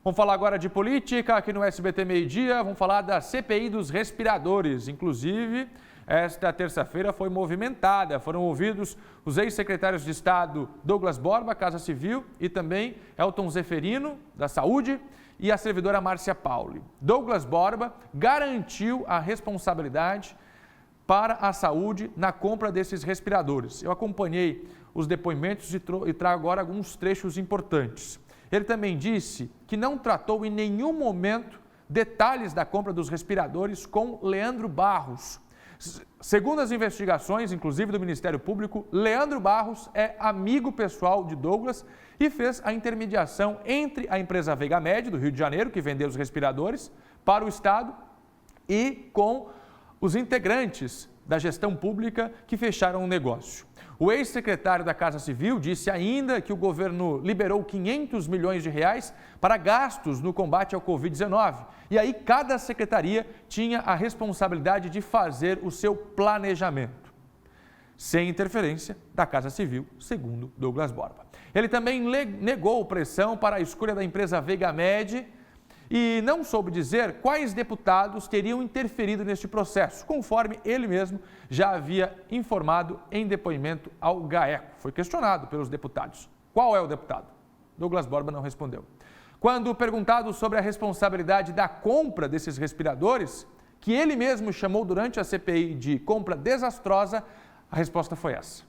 Vamos falar agora de política aqui no SBT Meio Dia. Vamos falar da CPI dos respiradores. Inclusive, esta terça-feira foi movimentada. Foram ouvidos os ex-secretários de Estado Douglas Borba, Casa Civil, e também Elton Zeferino, da Saúde, e a servidora Márcia Pauli. Douglas Borba garantiu a responsabilidade para a saúde na compra desses respiradores. Eu acompanhei os depoimentos e trago agora alguns trechos importantes. Ele também disse que não tratou em nenhum momento detalhes da compra dos respiradores com Leandro Barros. Segundo as investigações, inclusive do Ministério Público, Leandro Barros é amigo pessoal de Douglas e fez a intermediação entre a empresa Vegamed, do Rio de Janeiro, que vendeu os respiradores para o Estado, e com os integrantes da gestão pública que fecharam o negócio. O ex-secretário da Casa Civil disse ainda que o governo liberou 500 milhões de reais para gastos no combate ao Covid-19. E aí cada secretaria tinha a responsabilidade de fazer o seu planejamento, sem interferência da Casa Civil, segundo Douglas Borba. Ele também negou pressão para a escolha da empresa Vegamed e não soube dizer quais deputados teriam interferido neste processo, conforme ele mesmo já havia informado em depoimento ao GAECO. Foi questionado pelos deputados. Qual é o deputado? Douglas Borba não respondeu. Quando perguntado sobre a responsabilidade da compra desses respiradores, que ele mesmo chamou durante a CPI de compra desastrosa, a resposta foi essa.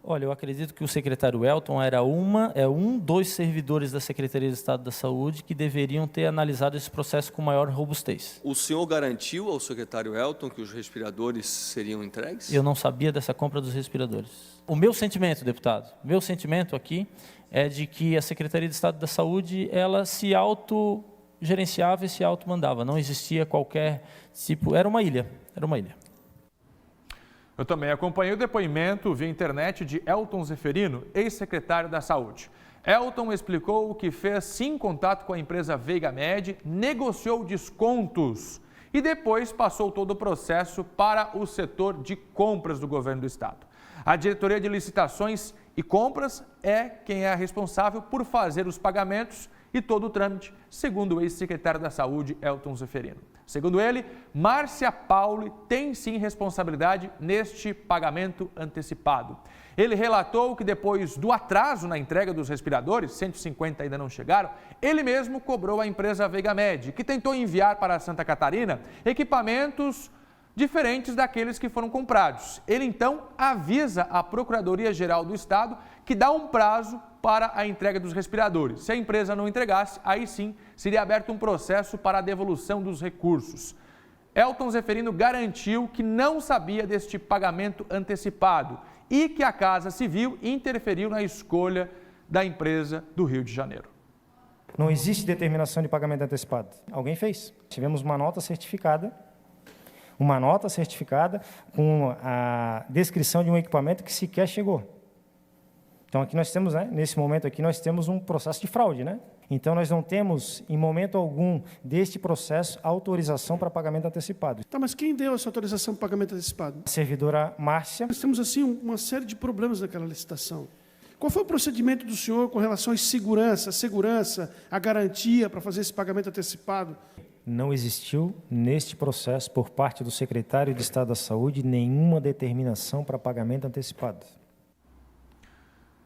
Olha, eu acredito que o secretário Elton era um dos servidores da Secretaria de Estado da Saúde que deveriam ter analisado esse processo com maior robustez. O senhor garantiu ao secretário Elton que os respiradores seriam entregues? Eu não sabia dessa compra dos respiradores. O meu sentimento, deputado, meu sentimento aqui é de que a Secretaria de Estado da Saúde, ela se autogerenciava e se automandava. Não existia qualquer tipo, era uma ilha. Eu também acompanhei o depoimento via internet de Elton Zeferino, ex-secretário da Saúde. Elton explicou que fez sim contato com a empresa Vegamed, negociou descontos e depois passou todo o processo para o setor de compras do governo do estado. A diretoria de licitações e compras é quem é responsável por fazer os pagamentos e todo o trâmite, segundo o ex-secretário da Saúde, Elton Zeferino. Segundo ele, Márcia Pauli tem sim responsabilidade neste pagamento antecipado. Ele relatou que depois do atraso na entrega dos respiradores, 150 ainda não chegaram, ele mesmo cobrou a empresa Vegamed, que tentou enviar para Santa Catarina equipamentos diferentes daqueles que foram comprados. Ele então avisa a Procuradoria-Geral do Estado que dá um prazo para a entrega dos respiradores. Se a empresa não entregasse, aí sim seria aberto um processo para a devolução dos recursos. Elton Zeferino garantiu que não sabia deste pagamento antecipado e que a Casa Civil interferiu na escolha da empresa do Rio de Janeiro. Não existe determinação de pagamento antecipado. Alguém fez. Tivemos uma nota certificada com a descrição de um equipamento que sequer chegou. Então, aqui nós temos, nesse momento aqui, nós temos um processo de fraude, Então, nós não temos, em momento algum, deste processo, autorização para pagamento antecipado. Tá, mas quem deu essa autorização para pagamento antecipado? A servidora Márcia. Nós temos, assim, uma série de problemas naquela licitação. Qual foi o procedimento do senhor com relação à segurança, a garantia para fazer esse pagamento antecipado? Não existiu, neste processo, por parte do secretário de Estado da Saúde, nenhuma determinação para pagamento antecipado.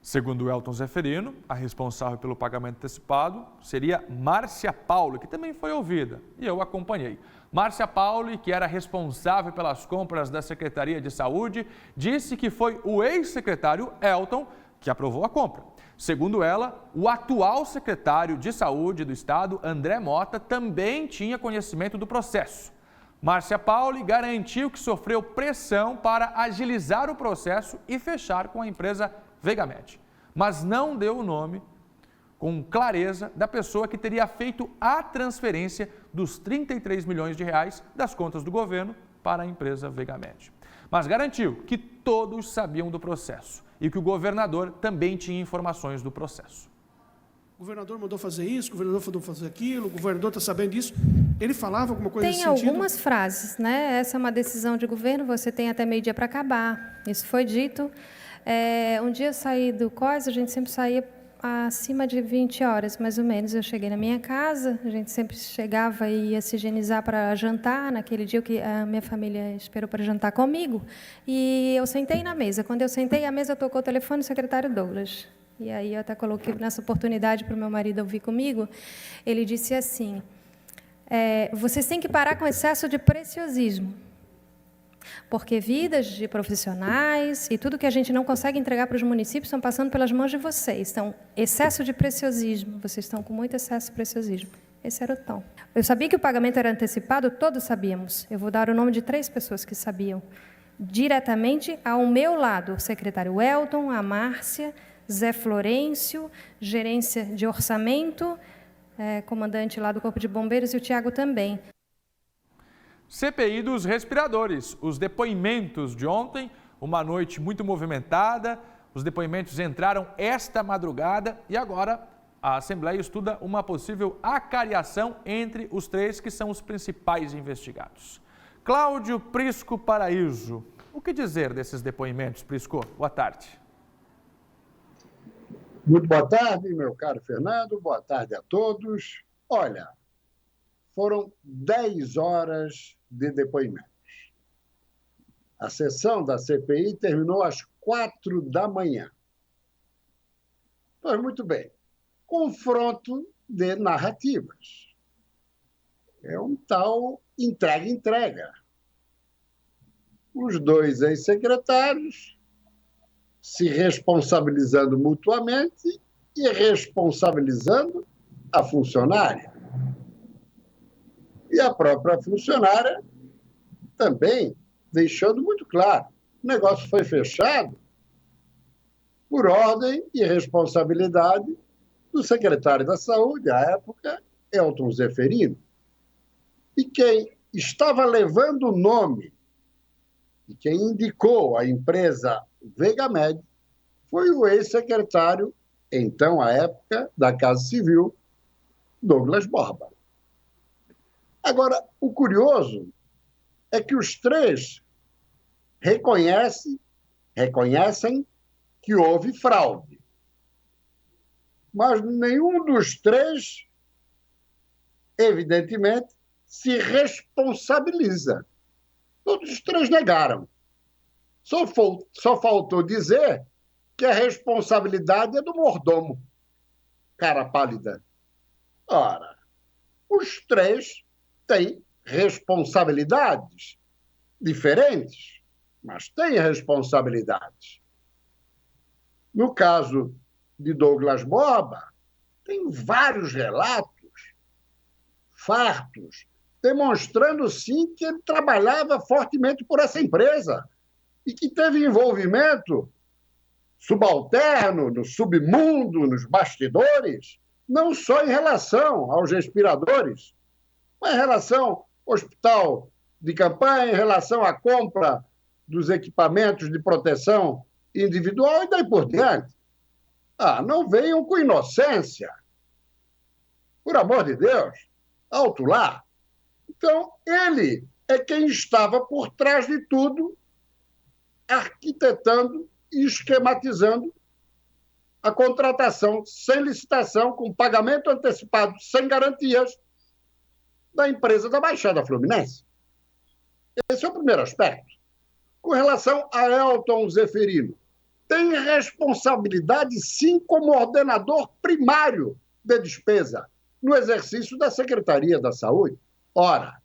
Segundo Elton Zeferino, a responsável pelo pagamento antecipado seria Márcia Pauli, que também foi ouvida, e eu acompanhei. Márcia Pauli, que era responsável pelas compras da Secretaria de Saúde, disse que foi o ex-secretário Elton que aprovou a compra. Segundo ela, o atual secretário de Saúde do Estado, André Mota, também tinha conhecimento do processo. Márcia Pauli garantiu que sofreu pressão para agilizar o processo e fechar com a empresa Vegamed, mas não deu o nome com clareza da pessoa que teria feito a transferência dos 33 milhões de reais das contas do governo para a empresa Vegamed. Mas garantiu que todos sabiam do processo e que o governador também tinha informações do processo. O governador mandou fazer isso, o governador mandou fazer aquilo, o governador está sabendo disso. Ele falava alguma coisa nesse sentido? Tem algumas frases, Essa é uma decisão de governo, você tem até meio-dia para acabar. Isso foi dito. Um dia eu saí do COIS, a gente sempre saía acima de 20 horas, mais ou menos. Eu cheguei na minha casa, a gente sempre chegava e ia se higienizar para jantar, naquele dia que a minha família esperou para jantar comigo, e eu sentei na mesa. Quando eu sentei, a mesa tocou o telefone do secretário Douglas. E aí eu até coloquei nessa oportunidade para o meu marido ouvir comigo. Ele disse assim, vocês têm que parar com o excesso de preciosismo, porque vidas de profissionais e tudo que a gente não consegue entregar para os municípios estão passando pelas mãos de vocês. Então, excesso de preciosismo. Vocês estão com muito excesso de preciosismo. Esse era o tom. Eu sabia que o pagamento era antecipado, todos sabíamos. Eu vou dar o nome de 3 pessoas que sabiam. Diretamente ao meu lado, o secretário Elton, a Márcia, Zé Florencio, gerência de orçamento, comandante lá do Corpo de Bombeiros, e o Tiago também. CPI dos respiradores. Os depoimentos de ontem, uma noite muito movimentada, os depoimentos entraram esta madrugada e agora a Assembleia estuda uma possível acariação entre os 3 que são os principais investigados. Cláudio Prisco Paraíso, o que dizer desses depoimentos, Prisco? Boa tarde. Muito boa tarde, meu caro Fernando, boa tarde a todos. Olha, foram 10 horas de depoimentos. A sessão da CPI terminou às 4 da manhã. Pois muito bem, confronto de narrativas. É um tal entrega-entrega. Os 2 ex-secretários se responsabilizando mutuamente e responsabilizando a funcionária. E a própria funcionária também deixando muito claro. O negócio foi fechado por ordem e responsabilidade do secretário da Saúde, à época, Elton Zeferino. E quem estava levando o nome e quem indicou a empresa Vegamed foi o ex-secretário, então, à época, da Casa Civil, Douglas Borba. Agora, o curioso é que os 3 reconhecem que houve fraude. Mas nenhum dos 3, evidentemente, se responsabiliza. Todos os 3 negaram. Só faltou dizer que a responsabilidade é do mordomo. Cara pálida. Ora, os 3 têm responsabilidades diferentes, mas têm responsabilidades. No caso de Douglas Borba, tem vários relatos fartos, demonstrando, sim, que ele trabalhava fortemente por essa empresa e que teve envolvimento subalterno, no submundo, nos bastidores, não só em relação aos respiradores, mas em relação ao hospital de campanha, em relação à compra dos equipamentos de proteção individual e daí por diante. Não venham com inocência. Por amor de Deus, alto lá. Então, ele é quem estava por trás de tudo, arquitetando e esquematizando a contratação sem licitação, com pagamento antecipado, sem garantias, da empresa da Baixada Fluminense. Esse é o primeiro aspecto. Com relação a Elton Zeferino, tem responsabilidade, sim, como ordenador primário de despesa no exercício da Secretaria da Saúde. Ora,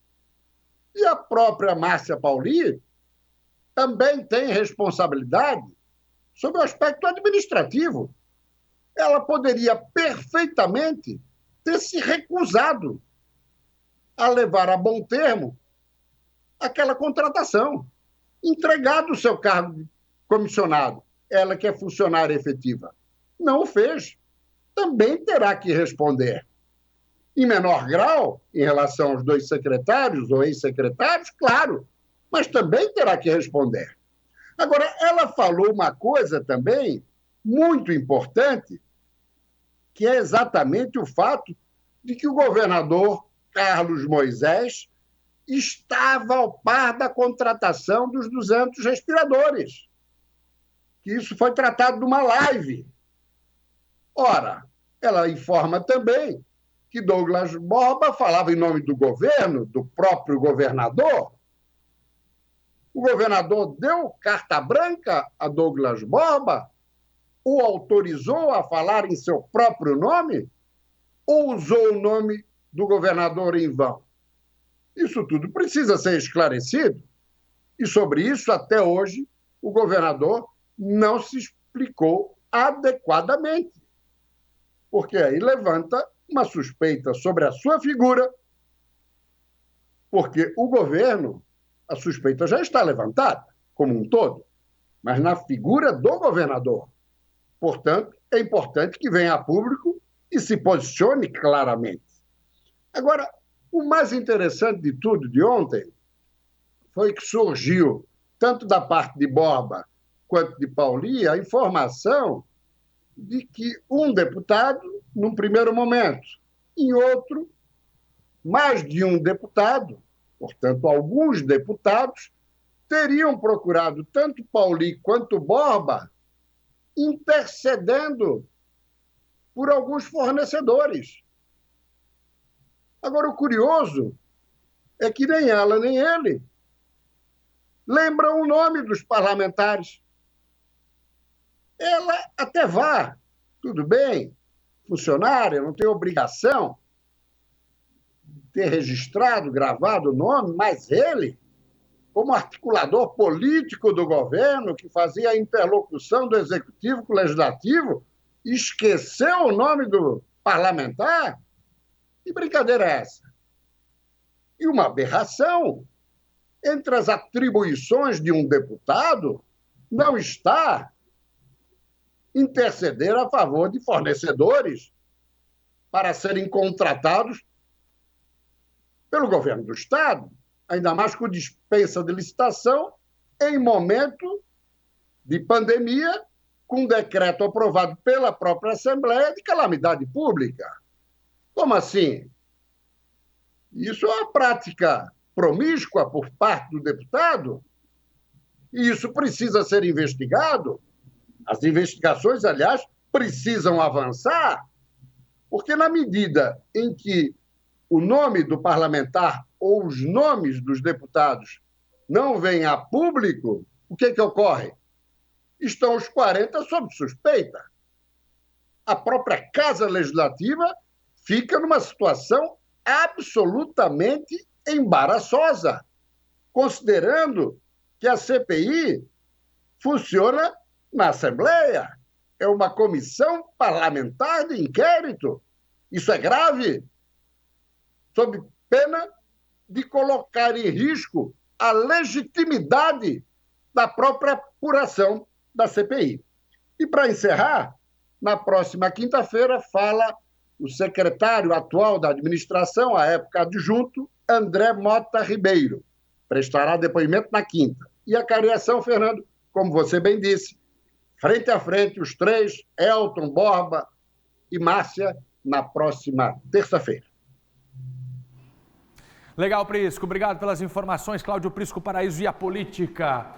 e a própria Márcia Pauli também tem responsabilidade sobre o aspecto administrativo. Ela poderia perfeitamente ter se recusado a levar a bom termo aquela contratação, entregado o seu cargo de comissionado, ela que é funcionária efetiva. Não o fez. Também terá que responder. Em menor grau, em relação aos 2 secretários ou ex-secretários, claro, mas também terá que responder. Agora, ela falou uma coisa também muito importante, que é exatamente o fato de que o governador Carlos Moisés estava ao par da contratação dos 200 respiradores. Que isso foi tratado numa live. Ora, ela informa também que Douglas Borba falava em nome do governo, do próprio governador. O governador deu carta branca a Douglas Borba? O autorizou a falar em seu próprio nome? Ou usou o nome do governador em vão? Isso tudo precisa ser esclarecido. E sobre isso, até hoje, o governador não se explicou adequadamente. Porque aí levanta uma suspeita sobre a sua figura, porque o governo, a suspeita já está levantada, como um todo, mas na figura do governador. Portanto, é importante que venha a público e se posicione claramente. Agora, o mais interessante de tudo de ontem foi que surgiu, tanto da parte de Borba quanto de Pauli, a informação de que um deputado, num primeiro momento, em outro, mais de um deputado, portanto, alguns deputados, teriam procurado tanto Pauli quanto Borba intercedendo por alguns fornecedores. Agora, o curioso é que nem ela nem ele lembram o nome dos parlamentares. Ela até vá, tudo bem, funcionária, não tem obrigação de ter registrado, gravado o nome, mas ele, como articulador político do governo, que fazia a interlocução do executivo com o legislativo, esqueceu o nome do parlamentar? Que brincadeira é essa? E uma aberração. Entre as atribuições de um deputado não está interceder a favor de fornecedores para serem contratados pelo governo do Estado, ainda mais com dispensa de licitação em momento de pandemia, com decreto aprovado pela própria Assembleia de calamidade pública. Como assim? Isso é uma prática promíscua por parte do deputado? E isso precisa ser investigado? As investigações, aliás, precisam avançar, porque na medida em que o nome do parlamentar ou os nomes dos deputados não vêm a público, o que ocorre? Estão os 40 sob suspeita. A própria Casa Legislativa fica numa situação absolutamente embaraçosa, considerando que a CPI funciona na Assembleia, é uma comissão parlamentar de inquérito. Isso é grave, sob pena de colocar em risco a legitimidade da própria apuração da CPI. E, para encerrar, na próxima quinta-feira fala o secretário atual da administração, à época adjunto, André Mota Ribeiro. Prestará depoimento na quinta. E a cariação, Fernando, como você bem disse, frente a frente, os três, Elton, Borba e Márcia, na próxima terça-feira. Legal, Prisco. Obrigado pelas informações. Cláudio Prisco, Paraíso e a Política.